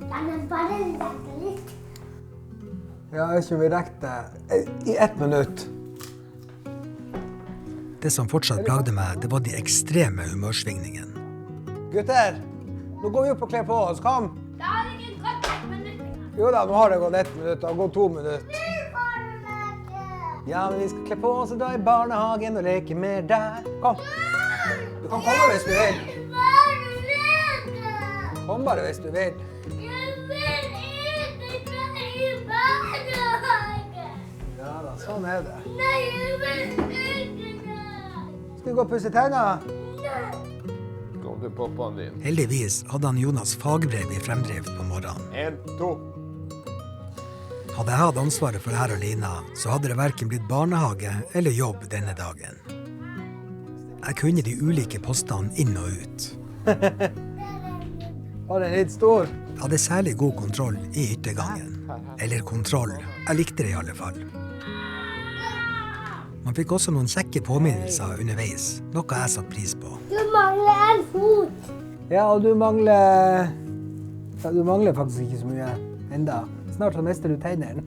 Den er bare litt. Ja, jeg vet ikke om vi rekker i 1 minutt. Det som fortsatt plagde meg, det var de ekstreme humørsvingningene. Gutter, nå går vi opp og kler på oss. Kom. Da har det ikke gått 1 minutt. Jo da, nå har det gått 1 minutt. Det har gått 2 minutter. Ja, men vi skal kle på oss og dra i barnehagen og leke mer der. Kom. Du kan komme hvis du vil. Kom bare hvis du vil. Ja da, sånn er det. Skal vi gå og pusse tenner? Gå til pappaen din. Heldigvis hadde han Jonas fagbrev i fremdrift på morgenen. 1, 2. Hadde jeg hatt ansvaret for her alene, så hadde det hverken blitt barnehage eller jobb denne dagen. Jeg kunne de ulike postene inn og ut. Var den litt stor? Jeg hadde særlig god kontroll i yttergangen. Eller kontroll. Jeg likte det i alle fall. Man fikk også noen kjekke påminnelser underveis, noe jeg satt pris på. Du mangler en fot. Ja, og du mangler faktisk ikke så mye enda. Snart så mister du tennene.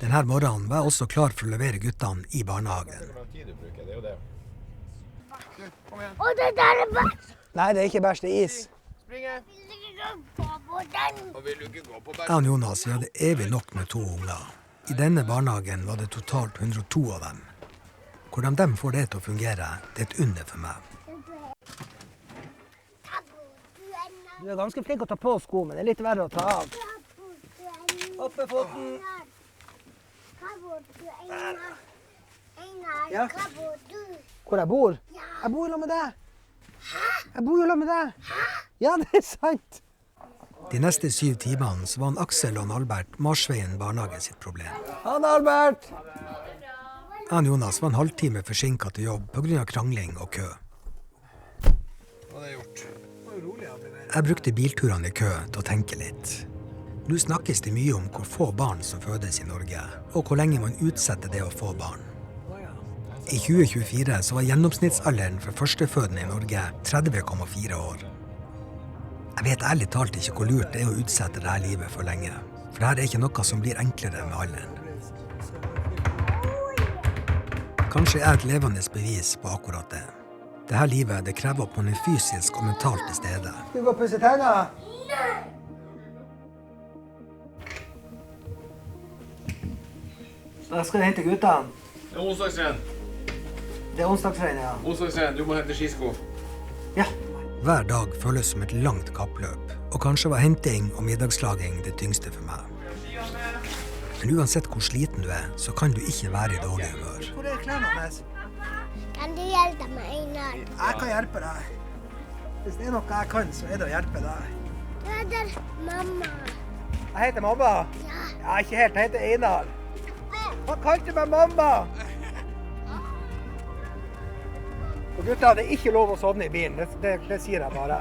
Denne morgenen var jeg også klar for å levere guttene i barnehagen. Og det der er bare... Nei, det er ikke bæsj, det er is. Vil du ikke gå på den? Jeg og Jonas vi hadde evig nok med 2 unger. I denne barnehagen var det totalt 102 av dem. Hvordan de får det til å fungere, det er et under for meg. Du er ganske flink å ta på sko, men det er litt verre å ta av. Opp med foten. Ja. Hvor jeg bor? Jeg bor jo med deg. Jeg bor jo med deg. Ja, det er sant. De neste 7 timene så var Aksel og Albert Marsveien barnehage sitt problem. Han Albert! Jeg og Jonas var en halvtime forsinket til jobb på grunn av krangling og kø. Jeg brukte bilturene i kø til å tenke litt. Nå snakkes det mye om hvor få barn som fødes i Norge, og hvor lenge man utsetter det å få barn. I 2024 så var gjennomsnittsalderen for førstefødende i Norge 30,4 år. Jeg vet ærlig talt ikke hvor lurt det er å utsette dette livet for lenge, for dette er ikke noe som blir enklere med alderen. Kanskje er et levende bevis på akkurat det. Dette livet det krever at man er fysisk og mentalt til stede. Skal vi gå og pusse tenner? Da skal vi hente guttene. Det er onsdagsrenn. Det er onsdagsrenn, ja. Onsdagsrenn, du må hente skisko. Ja. Hver dag føles som et langt kappløp, og kanskje var henting og middagslaging det tyngste for meg. Men uansett hvor sliten du er, så kan du ikke være i dårlig humør. Hvor er klærne hans? Kan du hjelpe meg, Einar? Jeg kan hjelpe deg. Hvis det er noe jeg kan, så er det å hjelpe deg. Du heter mamma. Jeg heter mamma. Ja. Jeg er ikke helt, jeg heter Einar. Han kalte meg mamma. Og gutta, det er ikke lov å sovne i bilen. Det sier jeg bare.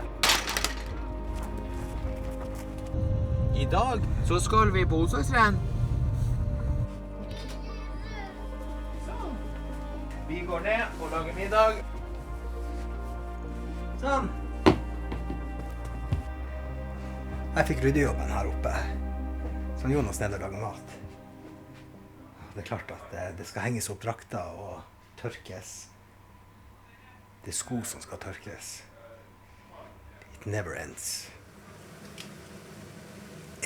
I dag så skal vi på onsdagsrenn. Vi går ned og lager middag. Sånn. Jeg fikk ryddejobben her oppe. Så Jonas nede og lager mat. Det er klart at det skal henges opp drakter og tørkes. Det er sko som skal tørkes. It never ends.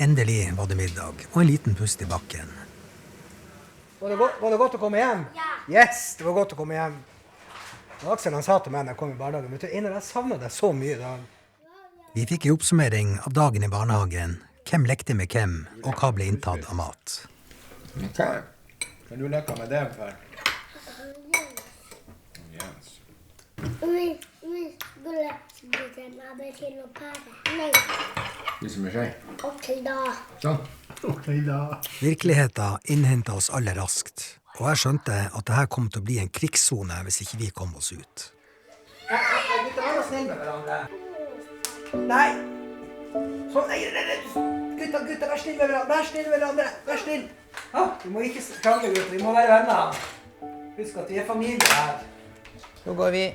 Endelig var det middag, og en liten pust i bakken. Var det godt å komme hjem? Ja. Yes, det var godt å komme hjem. Og Aksel han sa til meg når jeg kom i barnehagen, vet du, Einar, jeg savnet deg så mye da. Vi fikk en oppsummering av dagen i barnehagen, hvem lekte med hvem, og hva ble inntatt av mat. Okay. Kan du leke med dem før? Jens. Vi skulle spise nabotil og pære. Nei, Spise med skje. ok da. Sånn. Virkeligheten innhentet oss alle raskt, og jeg skjønte at dette kom til å bli en krigszone hvis ikke vi kom oss ut. Gutta, vær snill med hverandre. Nei. Sånn, nei. Gutta, vær snill med hverandre. Vær snill med hverandre. Vær snill. Ja, vi må ikke krangle, gutter. Vi må være venner. Husk at vi er familie her. Nå går vi.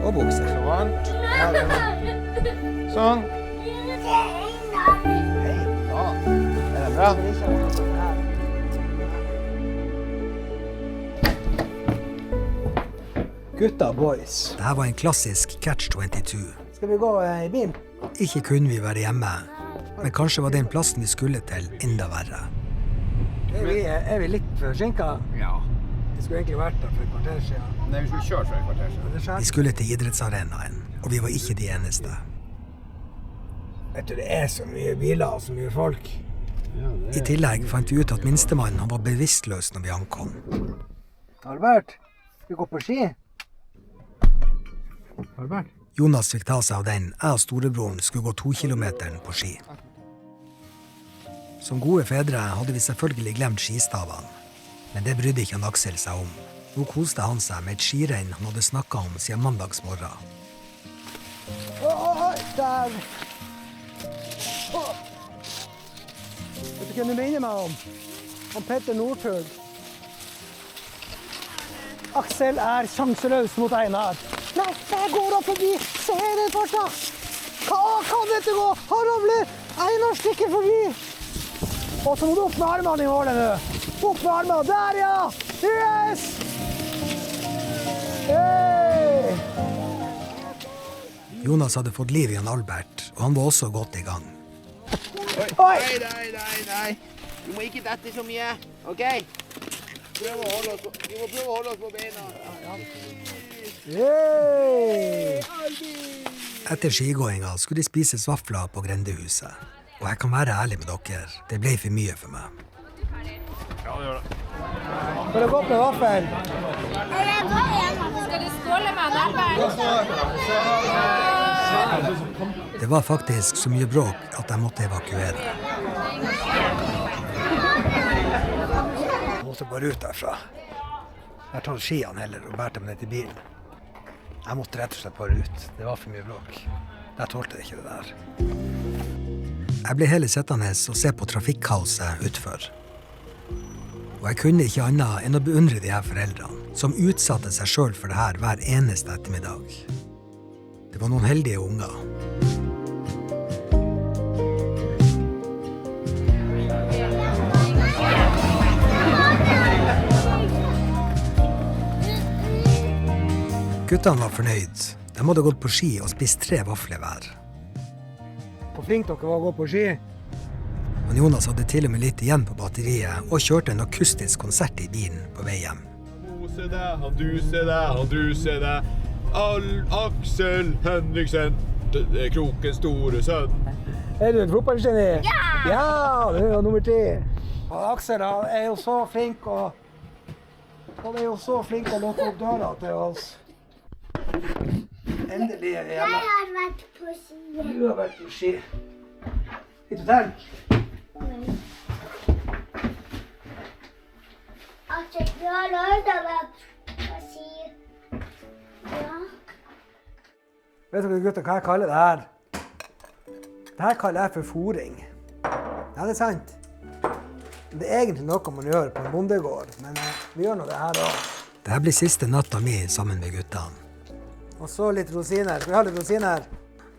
Og bukse. Så varmt. Sånn. Hei. Ja. Er det bra? Gutta, boys. Dette var en klassisk catch-22. Skal vi gå i bilen? Ikke kunne vi være hjemme, men kanskje var den plassen vi skulle til enda verre. Er vi litt forsinket? Ja. Vi skulle egentlig vært der for et kvarter siden. Nei, vi skulle kjøre for et kvarter siden. Men det Vi skjer. skulle til idrettsarenaen, og vi var ikke de eneste. Vet du, det er så mye biler og så mye folk. I tillegg fant vi ut at minstemannen var bevisstløs når vi ankom. Albert, skal vi gå på ski? Albert? Jonas fikk ta seg av den, jeg og storebroren skulle gå 2 kilometeren på ski. Som gode fedre hadde vi selvfølgelig glemt skistavene, men det brydde ikke han Aksel seg om. Nå koste han seg med et skirenn han hadde snakket om siden mandagsmorgen. Der! Vet du hvem du minner meg om? Han Petter Northug. Aksel sjanseløs mot Einar. Nei, jeg går opp forbi! Se den farta! Kan dette gå? Han ramler! Einar stikker forbi! Og så må du opp med armene i målet nå. Opp med armene. Der, ja! Yes! Hey! Jonas hadde fått liv i han Albert, og han var også godt i gang. Oi! Nei. Du må ikke dette så mye, ok? Vi må prøve å holde oss på beina. Hey! Etter skigåinga skulle de spise vafler på grendehuset. Og jeg kan være ærlig med dere, det ble for mye for meg. Skal det gå opp med vaffel? Skal du skåle med Albert? Det var faktisk så mye bråk at jeg måtte evakuere. Jeg måtte bare ut derfra. Jeg tar skiene heller og bærte meg ned til bilen. Jeg måtte rett og slett bare ut. Det var for mye bråk. Jeg tålte ikke det der. Jeg ble heller sittende og se på trafikkaoset utfor. Og jeg kunne ikke annet enn å beundre de her foreldrene, som utsatte seg selv for det her hver eneste ettermiddag. Det var noen heldige unger. Guttene var fornøyd. De hadde gått på ski og spist 3 vafler hver. Hvor flink dere var å gå på ski. Og Jonas hadde til og med litt igjen på batteriet og kjørte en akustisk konsert i bilen på vei hjem. Han duser deg. Aksel Henriksen, Krokens store sønn. Er du et fotballgeni? Ja! Ja, du er nummer 10. Og Aksel han er jo så flink å lukke opp døra til oss. Endelig er vi hjemme. Jeg har vært på ski. Du har vært på ski. Litt hotell. Altså, du har lov til å være på ski. Ja. Vet dere gutter hva jeg kaller det her? Det her kaller jeg for fôring. Ja, det er sant. Det er egentlig noe man gjør på en bondegård, men vi gjør nå det her også. Dette blir siste natta mi sammen med guttene. Og så litt rosiner. Skal vi ha litt rosiner?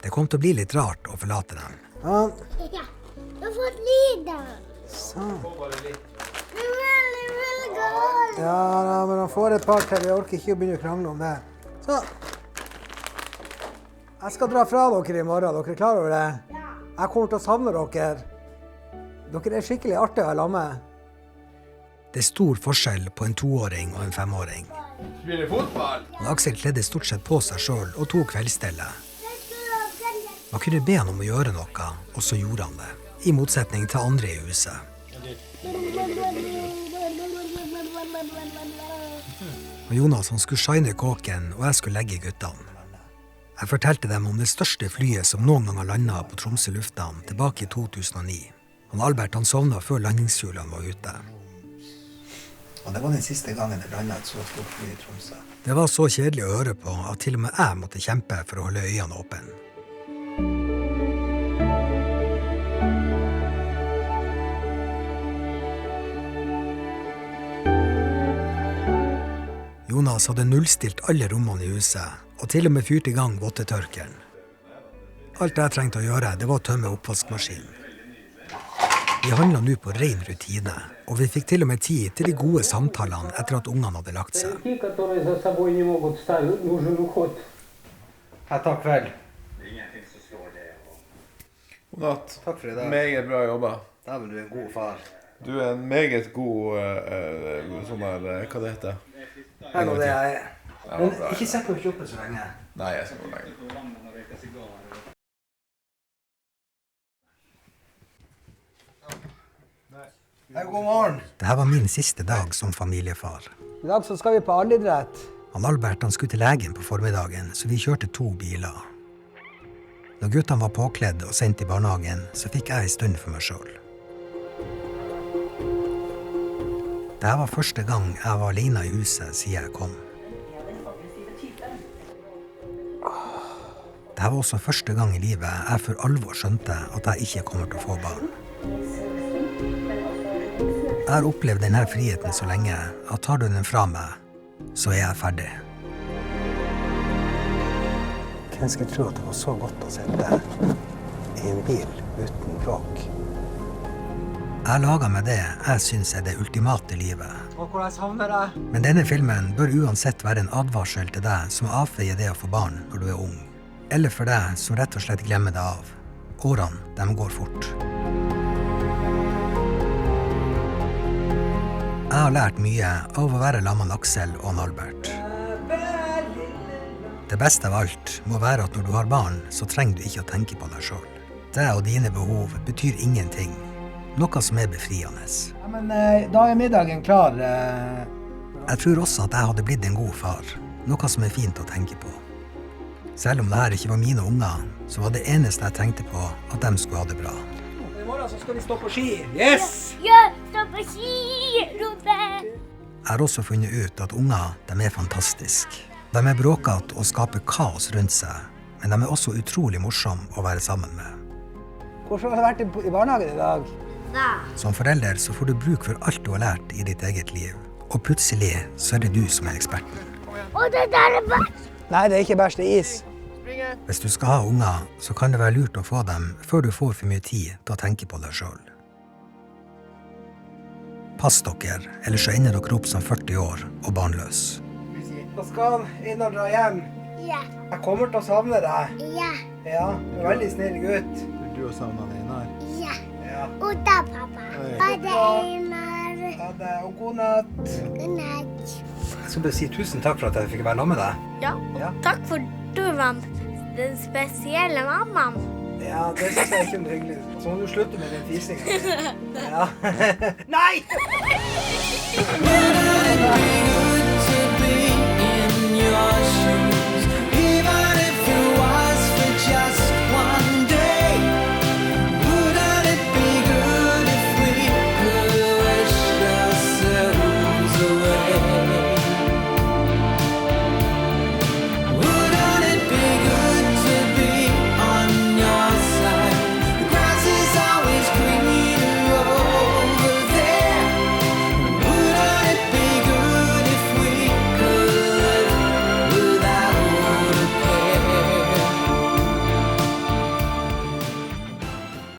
Det kom til å bli litt rart å forlate dem. Ja. Ja, du har fått lyd da. Sånn. Det er veldig godt. Ja, men han får et par til. Jeg orker ikke å begynne å krangle om det. Så. Jeg skal dra fra dere i morgen. Dere er klar over det? Ja. Jeg kommer til å savne dere. Dere er skikkelig artige å ha med. Det er stor forskjell på en 2-åring og en 5-åring. Spiller fotball? Aksel kledde stort sett på seg selv og tok kveldsstellet. Man kunne be han om å gjøre noe, og så gjorde han det. I motsetning til andre i huset. Og Jonas han skulle shine kåken, og jeg skulle legge guttene. Jeg fortalte dem om det største flyet som noen gang har landet på Tromsø lufthavn tilbake i 2009. Og Albert han sovnet før landingshjulene var ute. Og det var den siste gangen jeg landet et så stort fly i Tromsø. Det var så kjedelig å høre på at til og med jeg måtte kjempe for å holde øynene åpne. Jonas hadde nullstilt alle rommene i huset, og til og med fyrt i gang våttetørkeren. Alt jeg trengte å gjøre, det var å tømme oppvaskmaskinen. Vi handlet nå på ren rutine, og vi fikk til og med tid til de gode samtalene etter at ungene hadde lagt seg. Ja, takk vel. God natt. Takk for i dag. Meget bra jobba. Da er vel du en god far. Du er en meget god sånn her, hva det heter? Det er nå det jeg er. Ja, Men bra. ikke sett meg ikke oppe så lenge. Nei, jeg skal gå lenger. God morgen. Dette var min siste dag som familiefar. I dag så skal vi på allidrett. Han Albert han skulle til legen på formiddagen, så vi kjørte 2 biler. Når guttene var påkledd og sendt i barnehagen, så fikk jeg en stund for meg selv. Dette var første gang jeg var alene i huset siden jeg kom. Dette var også første gang i livet jeg for alvor skjønte at jeg ikke kommer til å få barn. Jeg har opplevd denne friheten så lenge at tar du den fra meg, så er jeg ferdig. Hvem skulle tro at det var så godt å sitte i en bil uten bråk? Jeg lager meg det jeg synes er det ultimate livet. Og hvor jeg savner deg. Men denne filmen bør uansett være en advarsel til deg som avfeier det å få barn når du er ung. Eller for deg som rett og slett glemmer det av. Årene, de går fort. Jeg har lært mye av å være sammen med Aksel og Albert. Det beste av alt må være at når du har barn, så trenger du ikke å tenke på deg selv. Det og dine behov betyr ingenting. Noe som er befriende. Ja, men da er middagen klar. Jeg tror også at jeg hadde blitt en god far. Noe som er fint å tenke på. Selv om det her ikke var mine unger, så var det eneste jeg tenkte på at de skulle ha det bra. I morgen så skal vi stå på ski. Yes! Ja, stå på ski, Rode! Jeg har også funnet ut at unger, de er fantastiske. De er bråkete og skaper kaos rundt seg, men de er også utrolig morsomme å være sammen med. Hvordan har du vært i barnehagen i dag? Da. Som forelder så får du bruk for alt du har lært i ditt eget liv, og plutselig så er det du som er eksperten. Og det der er bare... Nei, det er ikke bæsj, det er is. Hvis du skal ha unger, så kan det være lurt å få dem før du får for mye tid til å tenke på deg selv. Pass dere, ellers så ender dere opp som 40 år og barnløs. Da skal Einar dra hjem. Ja, Jeg kommer til å savne deg. ja, Ja, du er veldig snill gutt. Vil du også savne Einar? ja. Ja. Og da, pappa. Ha det, Einar. Ha det, og god natt. God natt. Jeg skal bare si tusen takk for at jeg fikk være sammen med deg. Ja, Ja. takk for du var den spesielle mammaen. Ja, det synes jeg ikke er hyggelig. Så må du slutte med den fisingen. Ja. Nei! to be in your shoes.